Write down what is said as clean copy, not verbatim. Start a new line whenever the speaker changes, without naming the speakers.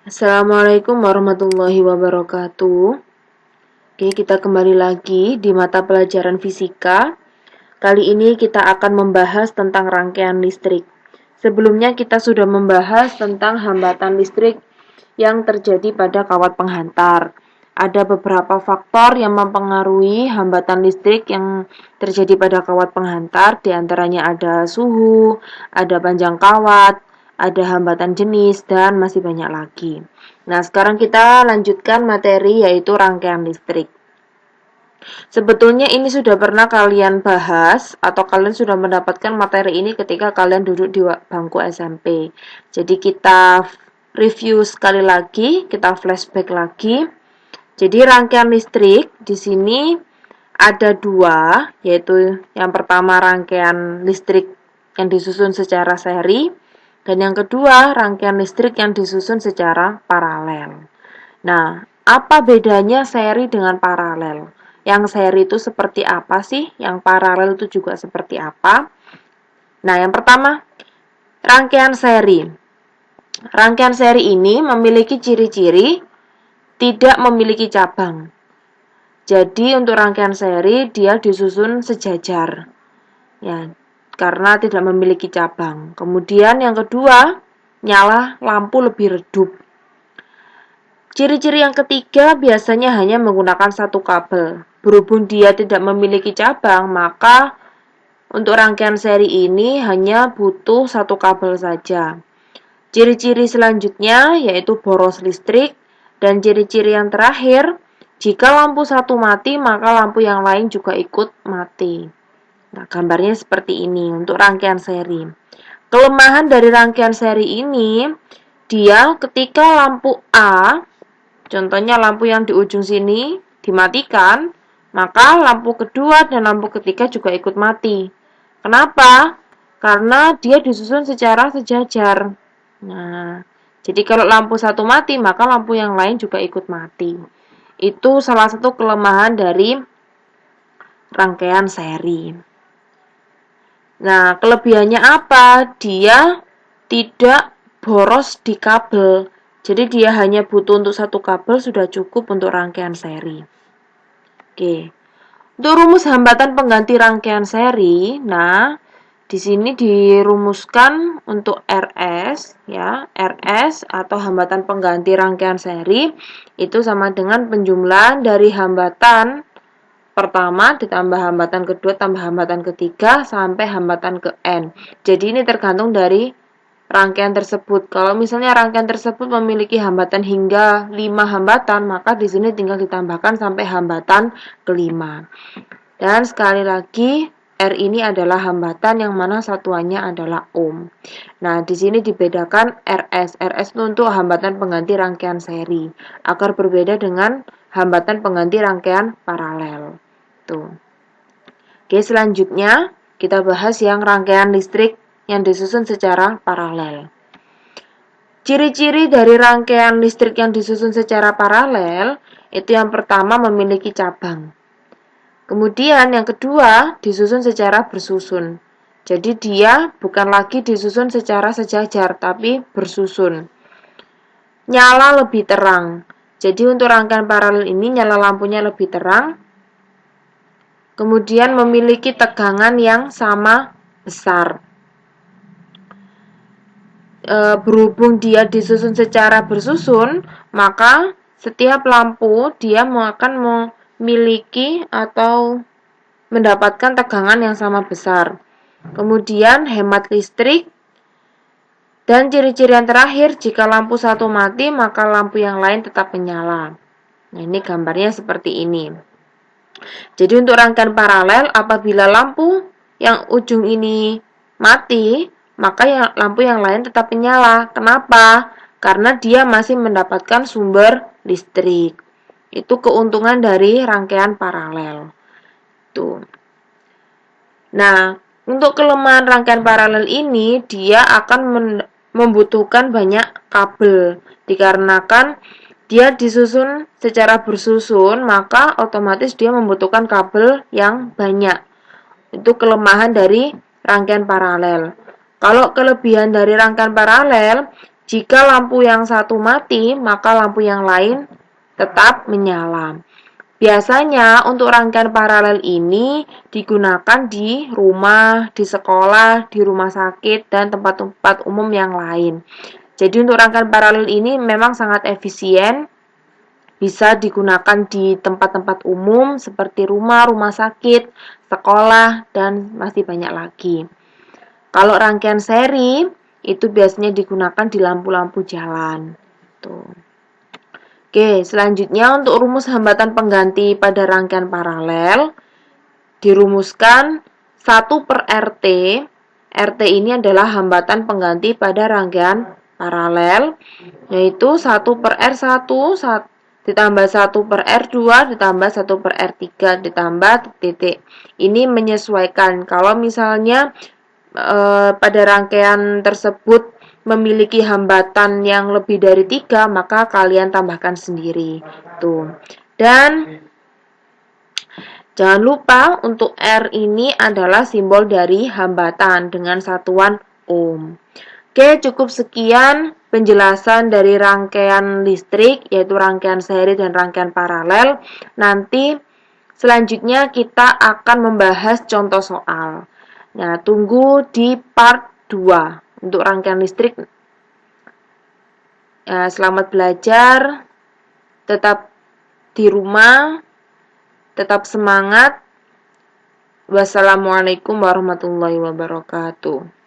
Assalamualaikum warahmatullahi wabarakatuh. Oke, kita kembali lagi di mata pelajaran fisika. Kali ini kita akan membahas tentang rangkaian listrik. Sebelumnya kita sudah membahas tentang hambatan listrik yang terjadi pada kawat penghantar. Ada beberapa faktor yang mempengaruhi hambatan listrik yang terjadi pada kawat penghantar, di antaranya ada suhu, ada panjang kawat, ada hambatan jenis, dan masih banyak lagi. Nah, sekarang kita lanjutkan materi yaitu rangkaian listrik. Sebetulnya ini sudah pernah kalian bahas atau kalian sudah mendapatkan materi ini ketika kalian duduk di bangku SMP. Jadi kita review sekali lagi, kita flashback lagi. Jadi rangkaian listrik di sini ada dua, yaitu yang pertama rangkaian listrik yang disusun secara seri, dan yang kedua rangkaian listrik yang disusun secara paralel. Nah, apa bedanya seri dengan paralel? Yang seri itu seperti apa sih? Yang paralel itu juga seperti apa? Nah, yang pertama, rangkaian seri. Rangkaian seri ini memiliki ciri-ciri tidak memiliki cabang. Jadi untuk rangkaian seri dia disusun sejajar. Ya, karena tidak memiliki cabang. Kemudian yang kedua, nyala lampu lebih redup. Ciri-ciri yang ketiga biasanya hanya menggunakan satu kabel. Berhubung dia tidak memiliki cabang, maka untuk rangkaian seri ini hanya butuh satu kabel saja. Ciri-ciri selanjutnya yaitu boros listrik, dan ciri-ciri yang terakhir, jika lampu satu mati, maka lampu yang lain juga ikut mati. Nah, gambarnya seperti ini untuk rangkaian seri. Kelemahan dari rangkaian seri ini, dia ketika lampu A, contohnya lampu yang di ujung sini, dimatikan, maka lampu kedua dan lampu ketiga juga ikut mati. Kenapa? Karena dia disusun secara sejajar. Nah, jadi kalau lampu satu mati, maka lampu yang lain juga ikut mati. Itu salah satu kelemahan dari rangkaian seri. Nah, kelebihannya apa? Dia tidak boros di kabel. Jadi dia hanya butuh untuk satu kabel sudah cukup untuk rangkaian seri. Oke. Untuk rumus hambatan pengganti rangkaian seri, nah di sini dirumuskan untuk RS, ya, RS atau hambatan pengganti rangkaian seri itu sama dengan penjumlahan dari hambatan pertama ditambah hambatan kedua tambah hambatan ketiga sampai hambatan ke N. Jadi ini tergantung dari rangkaian tersebut. Kalau misalnya rangkaian tersebut memiliki hambatan hingga 5 hambatan, maka di sini tinggal ditambahkan sampai hambatan kelima. Dan sekali lagi, R ini adalah hambatan yang mana satuannya adalah ohm. Nah, di sini dibedakan RS. RS itu untuk hambatan pengganti rangkaian seri, agar berbeda dengan hambatan pengganti rangkaian paralel. Tuh. Oke, selanjutnya kita bahas yang rangkaian listrik yang disusun secara paralel. Ciri-ciri dari rangkaian listrik yang disusun secara paralel itu yang pertama memiliki cabang. Kemudian yang kedua disusun secara bersusun. Jadi dia bukan lagi disusun secara sejajar tapi bersusun. Nyala lebih terang. Jadi untuk rangkaian paralel ini nyala lampunya lebih terang. Kemudian memiliki tegangan yang sama besar. Berhubung dia disusun secara bersusun, maka setiap lampu dia akan memiliki atau mendapatkan tegangan yang sama besar. Kemudian hemat listrik, dan ciri-ciri yang terakhir, jika lampu satu mati, maka lampu yang lain tetap menyala. Nah, ini gambarnya seperti ini. Jadi untuk rangkaian paralel, apabila lampu yang ujung ini mati, maka lampu yang lain tetap menyala. Kenapa? Karena dia masih mendapatkan sumber listrik. Itu keuntungan dari rangkaian paralel. Tuh. Nah, untuk kelemahan rangkaian paralel ini, dia akan membutuhkan banyak kabel. Dikarenakan dia disusun secara bersusun, maka otomatis dia membutuhkan kabel yang banyak. Itu kelemahan dari rangkaian paralel. Kalau kelebihan dari rangkaian paralel, Jika lampu yang satu mati, maka lampu yang lain tetap menyala. Biasanya untuk rangkaian paralel ini digunakan di rumah, di sekolah, di rumah sakit, dan tempat-tempat umum yang lain. Jadi untuk rangkaian paralel ini memang sangat efisien, bisa digunakan di tempat-tempat umum seperti rumah, rumah sakit, sekolah, dan masih banyak lagi. Kalau rangkaian seri itu biasanya digunakan di lampu-lampu jalan. Tuh. Oke, selanjutnya untuk rumus hambatan pengganti pada rangkaian paralel dirumuskan 1 per RT. RT ini adalah hambatan pengganti pada rangkaian paralel, yaitu 1 per R1 ditambah 1 per R2 ditambah 1 per R3 ditambah titik. Ini menyesuaikan kalau misalnya pada rangkaian tersebut memiliki hambatan yang lebih dari 3, maka kalian tambahkan sendiri. Tuh. Dan jangan lupa untuk R ini adalah simbol dari hambatan dengan satuan ohm. Oke, cukup sekian penjelasan dari rangkaian listrik, yaitu rangkaian seri dan rangkaian paralel. Nanti selanjutnya kita akan membahas contoh soal. Nah, tunggu di part 2 untuk rangkaian listrik. Selamat belajar, tetap di rumah, tetap semangat. Wassalamualaikum warahmatullahi wabarakatuh.